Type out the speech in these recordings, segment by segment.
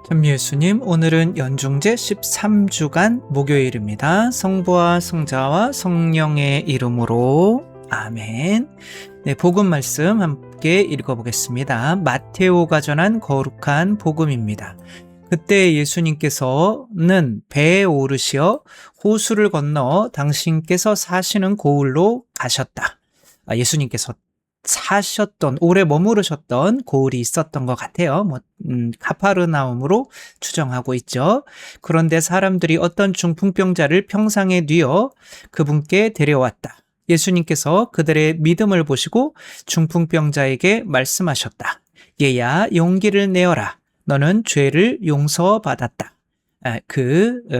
찬미 예수님, 오늘은 연중제 13주간 목요일입니다. 성부와 성자와 성령의 이름으로 아멘. 네, 복음 말씀 함께 읽어보겠습니다. 마테오가 전한 거룩한 복음입니다. 그때 예수님께서는 배에 오르시어 호수를 건너 당신께서 사시는 고을로 가셨다. 예수님께서 오래 머무르셨던 고을이 있었던 것 같아요. 가파르나움으로 추정하고 있죠. 그런데 사람들이 어떤 중풍병자를 평상에 뉘어 그분께 데려왔다. 예수님께서 그들의 믿음을 보시고 중풍병자에게 말씀하셨다. 얘야, 용기를 내어라. 너는 죄를 용서받았다.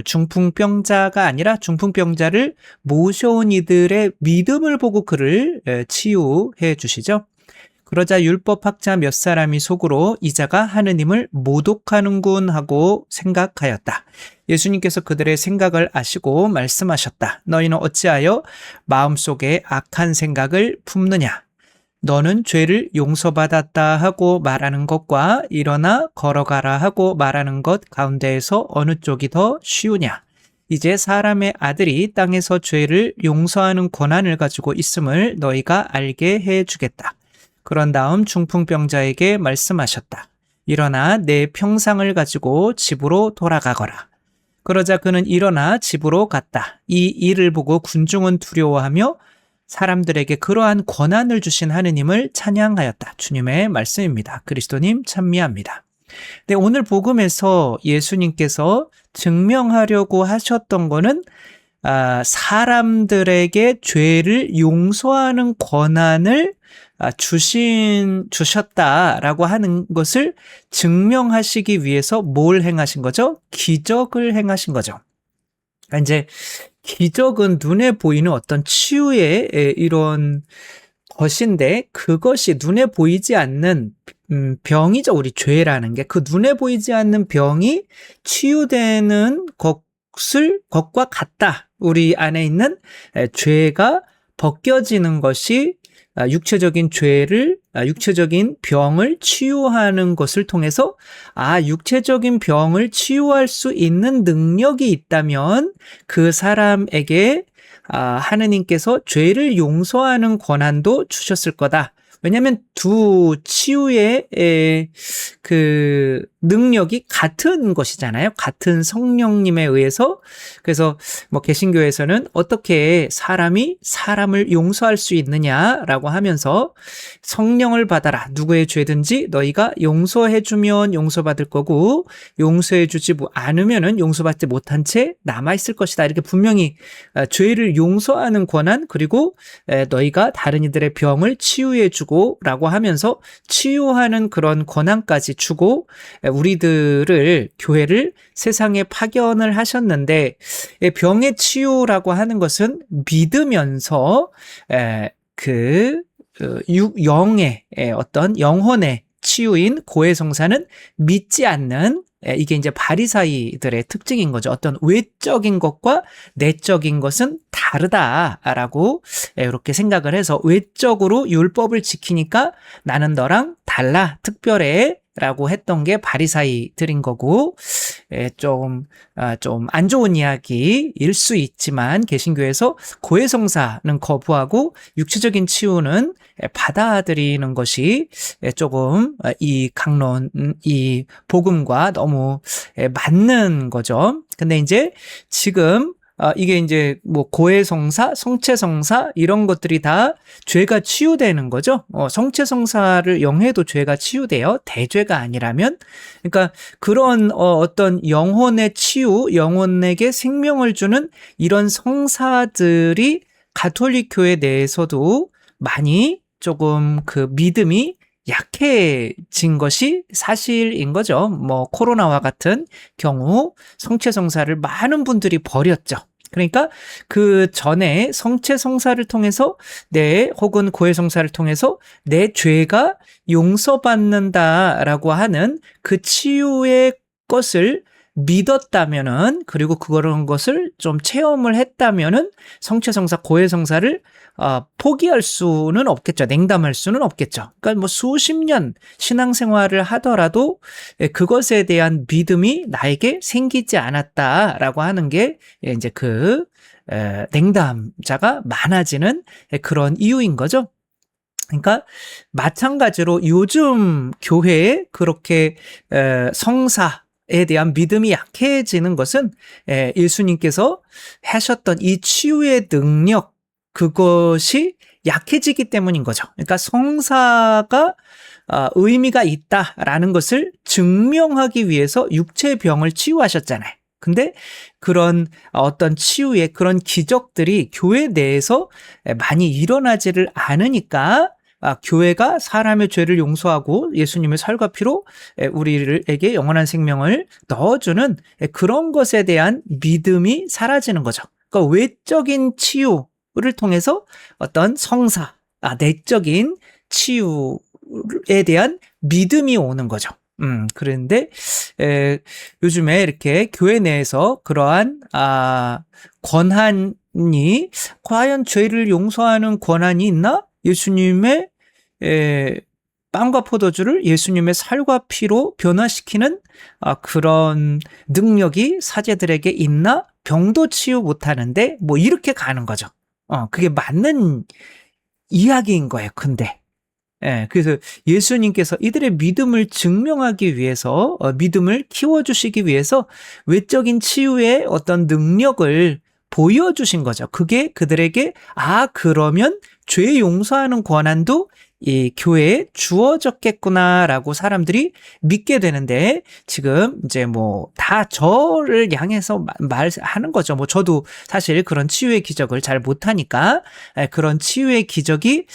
중풍병자가 아니라 중풍병자를 모셔온 이들의 믿음을 보고 그를 치유해 주시죠. 그러자 율법학자 몇 사람이 속으로 이자가 하느님을 모독하는군 하고 생각하였다. 예수님께서 그들의 생각을 아시고 말씀하셨다. 너희는 어찌하여 마음속에 악한 생각을 품느냐? 너는 죄를 용서받았다 하고 말하는 것과 일어나 걸어가라 하고 말하는 것 가운데에서 어느 쪽이 더 쉬우냐? 이제 사람의 아들이 땅에서 죄를 용서하는 권한을 가지고 있음을 너희가 알게 해주겠다. 그런 다음 중풍병자에게 말씀하셨다. 일어나 내 평상을 가지고 집으로 돌아가거라. 그러자 그는 일어나 집으로 갔다. 이 일을 보고 군중은 두려워하며 사람들에게 그러한 권한을 주신 하느님을 찬양하였다. 주님의 말씀입니다. 그리스도님 찬미합니다. 네, 오늘 복음에서 예수님께서 증명하려고 하셨던 거는 사람들에게 죄를 용서하는 권한을 주셨다라고 하는 것을 증명하시기 위해서 뭘 행하신 거죠? 기적을 행하신 거죠. 이제 기적은 눈에 보이는 어떤 치유의 이런 것인데 그것이 눈에 보이지 않는 병이죠. 우리 죄라는 게 그 눈에 보이지 않는 병이 치유되는 것과 같다. 우리 안에 있는 죄가 벗겨지는 것이 육체적인 병을 치유하는 것을 통해서 육체적인 병을 치유할 수 있는 능력이 있다면 그 사람에게 하느님께서 죄를 용서하는 권한도 주셨을 거다. 왜냐하면 두 치유의 그 능력이 같은 것이잖아요. 같은 성령님에 의해서. 그래서 개신교에서는 어떻게 사람이 사람을 용서할 수 있느냐라고 하면서 성령을 받아라. 누구의 죄든지 너희가 용서해주면 용서받을 거고 용서해주지 않으면은 용서받지 못한 채 남아있을 것이다. 이렇게 분명히 죄를 용서하는 권한 그리고 너희가 다른 이들의 병을 치유해주고 라고 하면서 치유하는 그런 권한까지 주고 우리들을 교회를 세상에 파견을 하셨는데 병의 치유라고 하는 것은 믿으면서 영의 어떤 영혼의 치유인 고해성사는 믿지 않는 이게 이제 바리사이들의 특징인 거죠. 어떤 외적인 것과 내적인 것은 다르다라고 이렇게 생각을 해서 외적으로 율법을 지키니까 나는 너랑 달라, 특별해 라고 했던 게 바리사이들인 거고 좀 안 좋은 이야기일 수 있지만 개신교에서 고해성사는 거부하고 육체적인 치유는 받아들이는 것이 조금 이 복음과 너무 맞는 거죠. 근데 이제 지금 이게 이제 고해성사, 성체성사 이런 것들이 다 죄가 치유되는 거죠. 성체성사를 영해도 죄가 치유돼요. 대죄가 아니라면. 그러니까 그런 어떤 영혼의 치유, 영혼에게 생명을 주는 이런 성사들이 가톨릭 교회 내에서도 많이 조금 그 믿음이 약해진 것이 사실인 거죠. 코로나와 같은 경우 성체성사를 많은 분들이 버렸죠. 그러니까 그 전에 성체성사를 통해서 혹은 고해성사를 통해서 내 죄가 용서받는다라고 하는 그 치유의 것을 믿었다면은, 그리고 그런 것을 좀 체험을 했다면은 성취성사, 고해성사를 포기할 수는 없겠죠. 냉담할 수는 없겠죠. 그러니까 뭐 수십 년 신앙생활을 하더라도 그것에 대한 믿음이 나에게 생기지 않았다라고 하는 게 이제 냉담자가 많아지는 그런 이유인 거죠. 그러니까 마찬가지로 요즘 교회에 그렇게 성사에 대한 믿음이 약해지는 것은 예수님께서 하셨던 이 치유의 능력, 그것이 약해지기 때문인 거죠. 그러니까 성사가 의미가 있다라는 것을 증명하기 위해서 육체의 병을 치유하셨잖아요. 근데 그런 어떤 치유의 그런 기적들이 교회 내에서 많이 일어나지를 않으니까 교회가 사람의 죄를 용서하고 예수님의 살과 피로 우리에게 영원한 생명을 넣어주는 그런 것에 대한 믿음이 사라지는 거죠. 그러니까 외적인 치유를 통해서 어떤 성사, 내적인 치유에 대한 믿음이 오는 거죠. 그런데 요즘에 이렇게 교회 내에서 그러한 권한이, 과연 죄를 용서하는 권한이 있나? 예수님의 빵과 포도주를 예수님의 살과 피로 변화시키는 그런 능력이 사제들에게 있나? 병도 치유 못하는데 뭐 이렇게 가는 거죠. 그게 맞는 이야기인 거예요. 근데 그래서 예수님께서 이들의 믿음을 증명하기 위해서, 믿음을 키워주시기 위해서 외적인 치유의 어떤 능력을 보여주신 거죠. 그게 그들에게 그러면 죄 용서하는 권한도 이 교회에 주어졌겠구나라고 사람들이 믿게 되는데, 지금 이제 뭐 다 저를 향해서 말하는 거죠. 뭐 저도 사실 그런 치유의 기적을 잘 못하니까 그런 치유의 기적이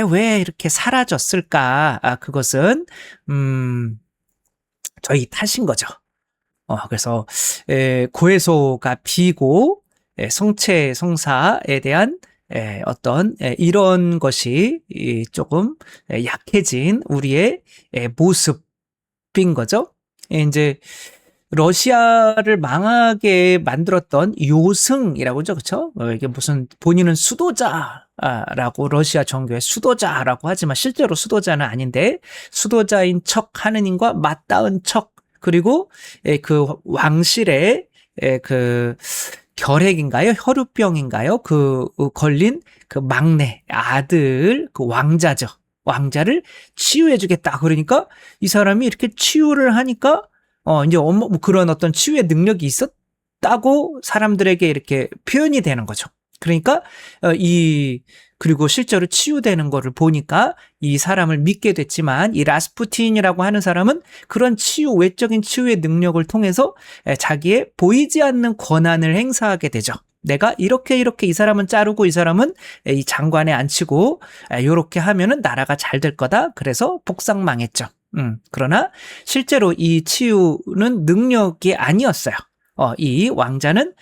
왜 이렇게 사라졌을까? 그것은 저희 탓인 거죠. 그래서 고해소가 비고 성체 성사에 대한 어떤 이런 것이 조금 약해진 우리의 모습인 거죠. 이제 러시아를 망하게 만들었던 요승이라고 하죠. 그렇죠? 이게 무슨 본인은 수도자라고, 러시아 정교의 수도자라고 하지만 실제로 수도자는 아닌데, 수도자인 척 하느님과 맞닿은 척, 그리고 그 왕실의 그 결핵인가요? 혈우병인가요? 걸린 그 막내 아들, 그 왕자죠. 왕자를 치유해주겠다. 그러니까 이 사람이 이렇게 치유를 하니까 이제 뭐 그런 어떤 치유의 능력이 있었다고 사람들에게 이렇게 표현이 되는 거죠. 그러니까 그리고 실제로 치유되는 거를 보니까 이 사람을 믿게 됐지만, 이 라스푸틴이라고 하는 사람은 그런 외적인 치유의 능력을 통해서 자기의 보이지 않는 권한을 행사하게 되죠. 내가 이렇게 이 사람은 자르고 이 사람은 이 장관에 앉히고 이렇게 하면은 나라가 잘 될 거다. 그래서 복상망했죠. 그러나 실제로 이 치유는 능력이 아니었어요. 이 왕자는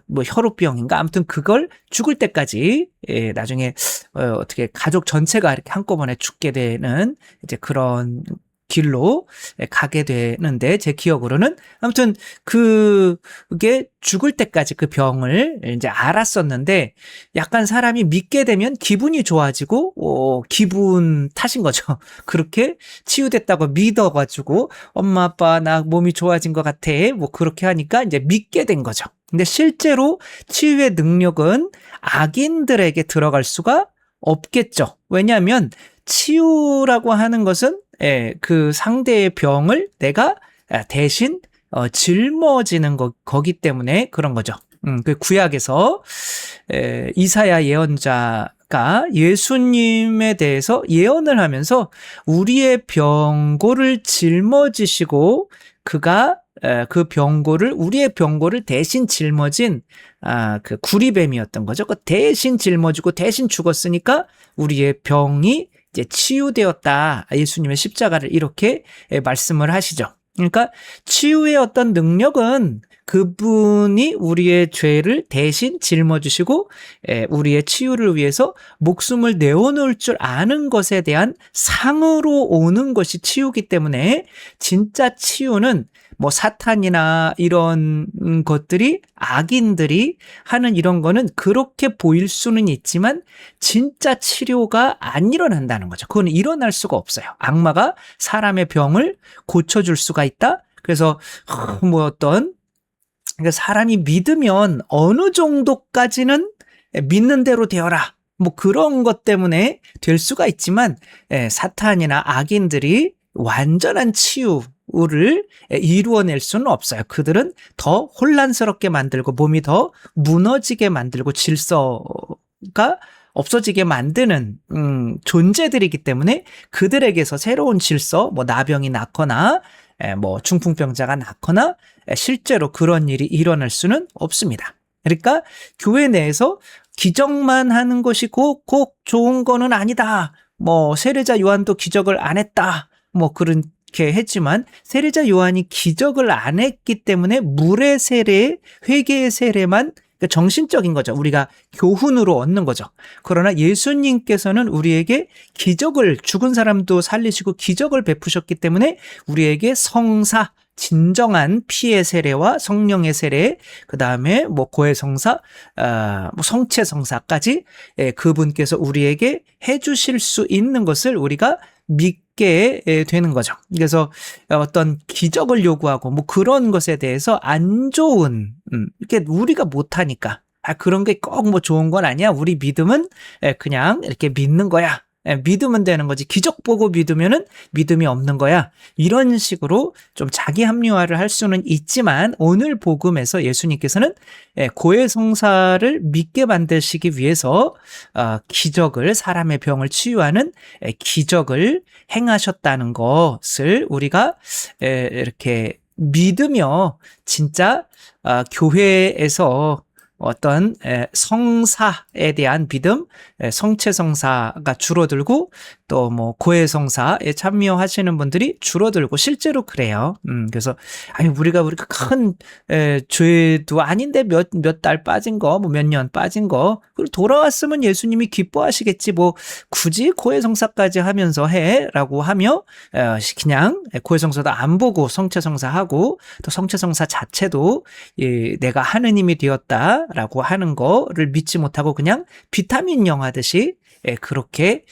뭐 혈우병인가, 아무튼 그걸 죽을 때까지 나중에 어떻게 가족 전체가 이렇게 한꺼번에 죽게 되는 이제 그런 길로 가게 되는데, 제 기억으로는 아무튼 그게 죽을 때까지 그 병을 이제 알았었는데, 약간 사람이 믿게 되면 기분이 좋아지고 기분 탓인 거죠. 그렇게 치유됐다고 믿어가지고 엄마 아빠 나 몸이 좋아진 것 같아, 뭐 그렇게 하니까 이제 믿게 된 거죠. 근데 실제로 치유의 능력은 악인들에게 들어갈 수가 없겠죠. 왜냐하면 치유라고 하는 것은 그 상대의 병을 내가 대신 짊어지는 거기 때문에 그런 거죠. 그 구약에서 이사야 예언자가 예수님에 대해서 예언을 하면서 우리의 병고를 짊어지시고 그가 그 병고를, 우리의 병고를 대신 짊어진 그 구리뱀이었던 거죠. 그 대신 짊어지고 대신 죽었으니까 우리의 병이 이제 치유되었다. 예수님의 십자가를 이렇게 말씀을 하시죠. 그러니까 치유의 어떤 능력은 그분이 우리의 죄를 대신 짊어지시고 우리의 치유를 위해서 목숨을 내어놓을 줄 아는 것에 대한 상으로 오는 것이 치유기 때문에 진짜 치유는 뭐 사탄이나 이런 것들이 악인들이 하는 이런 거는 그렇게 보일 수는 있지만 진짜 치료가 안 일어난다는 거죠. 그건 일어날 수가 없어요. 악마가 사람의 병을 고쳐줄 수가 있다. 그래서 뭐 어떤 그러니까 사람이 믿으면 어느 정도까지는 믿는 대로 되어라. 뭐 그런 것 때문에 될 수가 있지만 사탄이나 악인들이 완전한 치유를 이루어낼 수는 없어요. 그들은 더 혼란스럽게 만들고 몸이 더 무너지게 만들고 질서가 없어지게 만드는 존재들이기 때문에 그들에게서 새로운 질서, 뭐 나병이 낫거나 뭐 중풍병자가 낫거나 실제로 그런 일이 일어날 수는 없습니다. 그러니까 교회 내에서 기적만 하는 것이 꼭 좋은 거는 아니다. 뭐 세례자 요한도 기적을 안 했다. 뭐 그렇게 했지만 세례자 요한이 기적을 안 했기 때문에 물의 세례, 회개의 세례만 정신적인 거죠. 우리가 교훈으로 얻는 거죠. 그러나 예수님께서는 우리에게 기적을 죽은 사람도 살리시고 기적을 베푸셨기 때문에 우리에게 성사, 진정한 피의 세례와 성령의 세례, 그 다음에 뭐 고해성사, 뭐 성체성사까지 그분께서 우리에게 해주실 수 있는 것을 우리가 믿게 되는 거죠. 그래서 어떤 기적을 요구하고 뭐 그런 것에 대해서 안 좋은, 이게 우리가 못하니까 그런 게 꼭 뭐 좋은 건 아니야. 우리 믿음은 그냥 이렇게 믿는 거야. 믿으면 되는 거지. 기적 보고 믿으면은 믿음이 없는 거야. 이런 식으로 좀 자기 합리화를 할 수는 있지만 오늘 복음에서 예수님께서는 고해성사를 믿게 만드시기 위해서 기적을 사람의 병을 치유하는 기적을 행하셨다는 것을 우리가 이렇게 믿으며 진짜 교회에서 어떤 성사에 대한 믿음, 성체성사가 줄어들고 또 뭐 고해성사에 참여하시는 분들이 줄어들고 실제로 그래요. 그래서 아니 우리가 큰 죄도 아닌데 몇 달 빠진 거, 뭐 몇 년 빠진 거, 그리고 돌아왔으면 예수님이 기뻐하시겠지. 뭐 굳이 고해성사까지 하면서 해라고 하며 그냥 고해성사도 안 보고 성체성사하고 또 성체성사 자체도 내가 하느님이 되었다라고 하는 거를 믿지 못하고 그냥 비타민형 하듯이 그렇게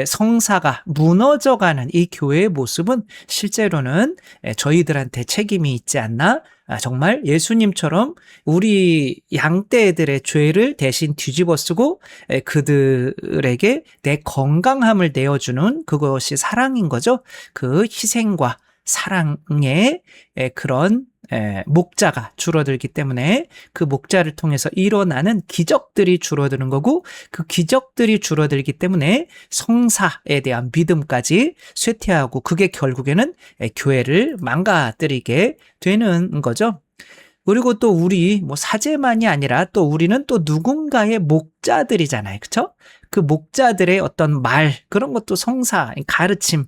성사가 무너져가는 이 교회의 모습은 실제로는 저희들한테 책임이 있지 않나? 정말 예수님처럼 우리 양떼들의 죄를 대신 뒤집어 쓰고 그들에게 내 건강함을 내어주는 그것이 사랑인 거죠. 그 희생과 사랑의 그런 목자가 줄어들기 때문에 그 목자를 통해서 일어나는 기적들이 줄어드는 거고 그 기적들이 줄어들기 때문에 성사에 대한 믿음까지 쇠퇴하고 그게 결국에는 교회를 망가뜨리게 되는 거죠. 그리고 또 우리 뭐 사제만이 아니라 또 우리는 또 누군가의 목자들이잖아요. 그렇죠? 그 목자들의 어떤 말 그런 것도 성사, 가르침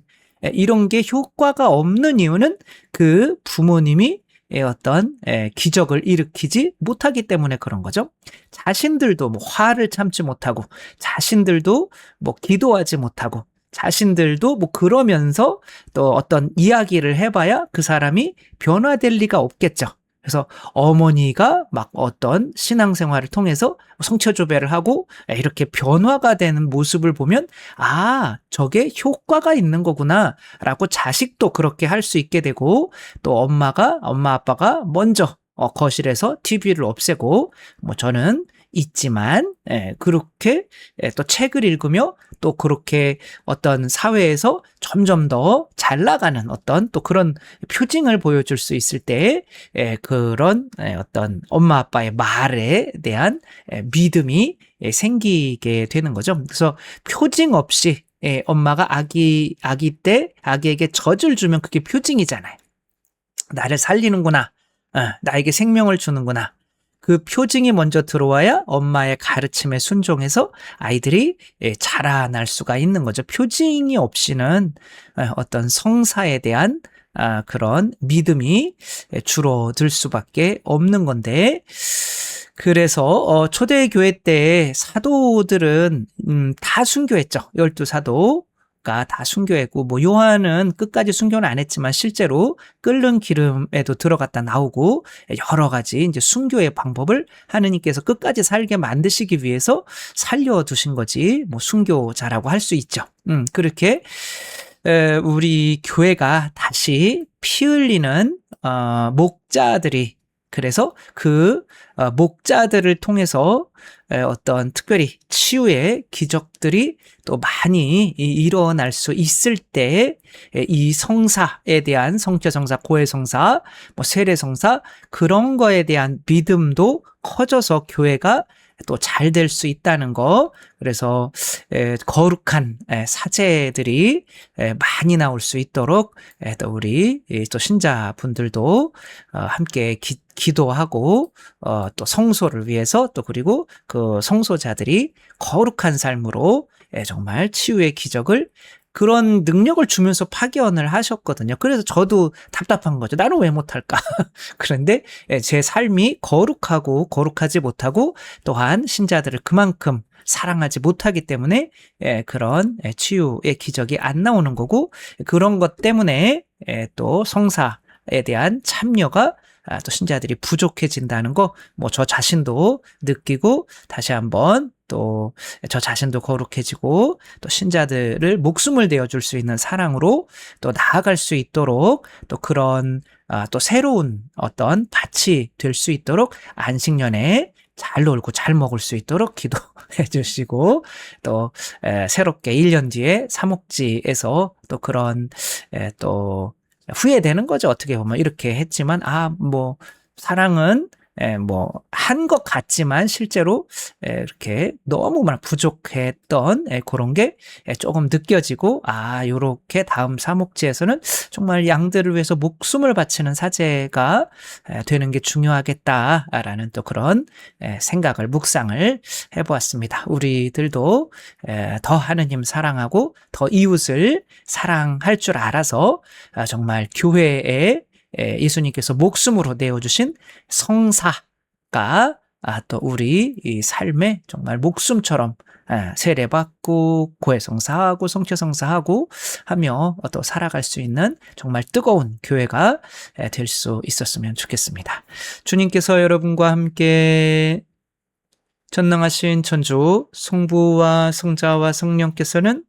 이런 게 효과가 없는 이유는 그 부모님이 어떤 기적을 일으키지 못하기 때문에 그런 거죠. 자신들도 뭐 화를 참지 못하고 자신들도 뭐 기도하지 못하고 자신들도 뭐 그러면서 또 어떤 이야기를 해봐야 그 사람이 변화될 리가 없겠죠. 그래서 어머니가 막 어떤 신앙생활을 통해서 성처조배를 하고 이렇게 변화가 되는 모습을 보면 저게 효과가 있는 거구나 라고 자식도 그렇게 할 수 있게 되고 또 엄마 아빠가 먼저 거실에서 TV를 없애고 뭐 저는 있지만 그렇게 또 책을 읽으며 또 그렇게 어떤 사회에서 점점 더 잘 나가는 어떤 또 그런 표징을 보여줄 수 있을 때 그런 어떤 엄마 아빠의 말에 대한 믿음이 생기게 되는 거죠. 그래서 표징 없이 엄마가 아기에게 젖을 주면 그게 표징이잖아요. 나를 살리는구나. 나에게 생명을 주는구나. 그 표징이 먼저 들어와야 엄마의 가르침에 순종해서 아이들이 자라날 수가 있는 거죠. 표징이 없이는 어떤 성사에 대한 그런 믿음이 줄어들 수밖에 없는 건데, 그래서 초대교회 때 사도들은 다 순교했죠. 12사도가 다 순교했고, 뭐 요한은 끝까지 순교는 안 했지만 실제로 끓는 기름에도 들어갔다 나오고, 여러 가지 이제 순교의 방법을 하느님께서 끝까지 살게 만드시기 위해서 살려두신 거지, 뭐 순교자라고 할 수 있죠. 그렇게 우리 교회가 다시 피 흘리는 목자들이, 그래서 그 목자들을 통해서 어떤 특별히 치유의 기적들이 또 많이 일어날 수 있을 때 이 성사에 대한 성취성사, 고해성사, 뭐 세례성사, 그런 거에 대한 믿음도 커져서 교회가 또 잘 될 수 있다는 거. 그래서 거룩한 사제들이 많이 나올 수 있도록 또 우리 또 신자분들도 함께 기도하고 또 성소를 위해서, 또 그리고 그 성소자들이 거룩한 삶으로 정말 치유의 기적을, 그런 능력을 주면서 파견을 하셨거든요. 그래서 저도 답답한 거죠. 나는 왜 못할까? 그런데 제 삶이 거룩하고 거룩하지 못하고, 또한 신자들을 그만큼 사랑하지 못하기 때문에 그런 치유의 기적이 안 나오는 거고, 그런 것 때문에 또 성사에 대한 참여가 또 신자들이 부족해진다는 거, 뭐 저 자신도 느끼고, 다시 한번 또 저 자신도 거룩해지고, 또 신자들을 목숨을 내어줄 수 있는 사랑으로 또 나아갈 수 있도록, 또 그런 또 새로운 어떤 밭이 될 수 있도록 안식년에 잘 놀고 잘 먹을 수 있도록 기도해 주시고, 또 새롭게 1년 뒤에 사목지에서 또 그런 또 후회되는 거죠. 어떻게 보면 이렇게 했지만 뭐 사랑은 뭐 한 것 같지만 실제로 이렇게 너무 부족했던 그런 게 조금 느껴지고, 요렇게 다음 사목지에서는 정말 양들을 위해서 목숨을 바치는 사제가 되는 게 중요하겠다라는 또 그런 생각을, 묵상을 해보았습니다. 우리들도 더 하느님 사랑하고 더 이웃을 사랑할 줄 알아서 정말 교회에 예수님께서 목숨으로 내어주신 성사가 또 우리 이 삶에 정말 목숨처럼 세례받고 고해성사하고 성취성사하고 하며 또 살아갈 수 있는 정말 뜨거운 교회가 될 수 있었으면 좋겠습니다. 주님께서 여러분과 함께 전능하신 천주 성부와 성자와 성령께서는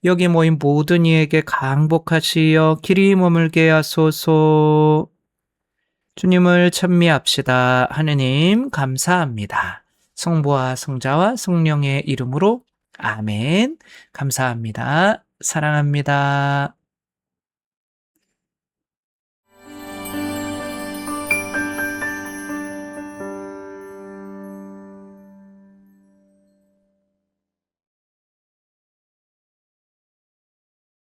여기 모인 모든 이에게 강복하시어 길이 머물게 하소서. 주님을 찬미합시다. 하느님 감사합니다. 성부와 성자와 성령의 이름으로 아멘. 감사합니다. 사랑합니다.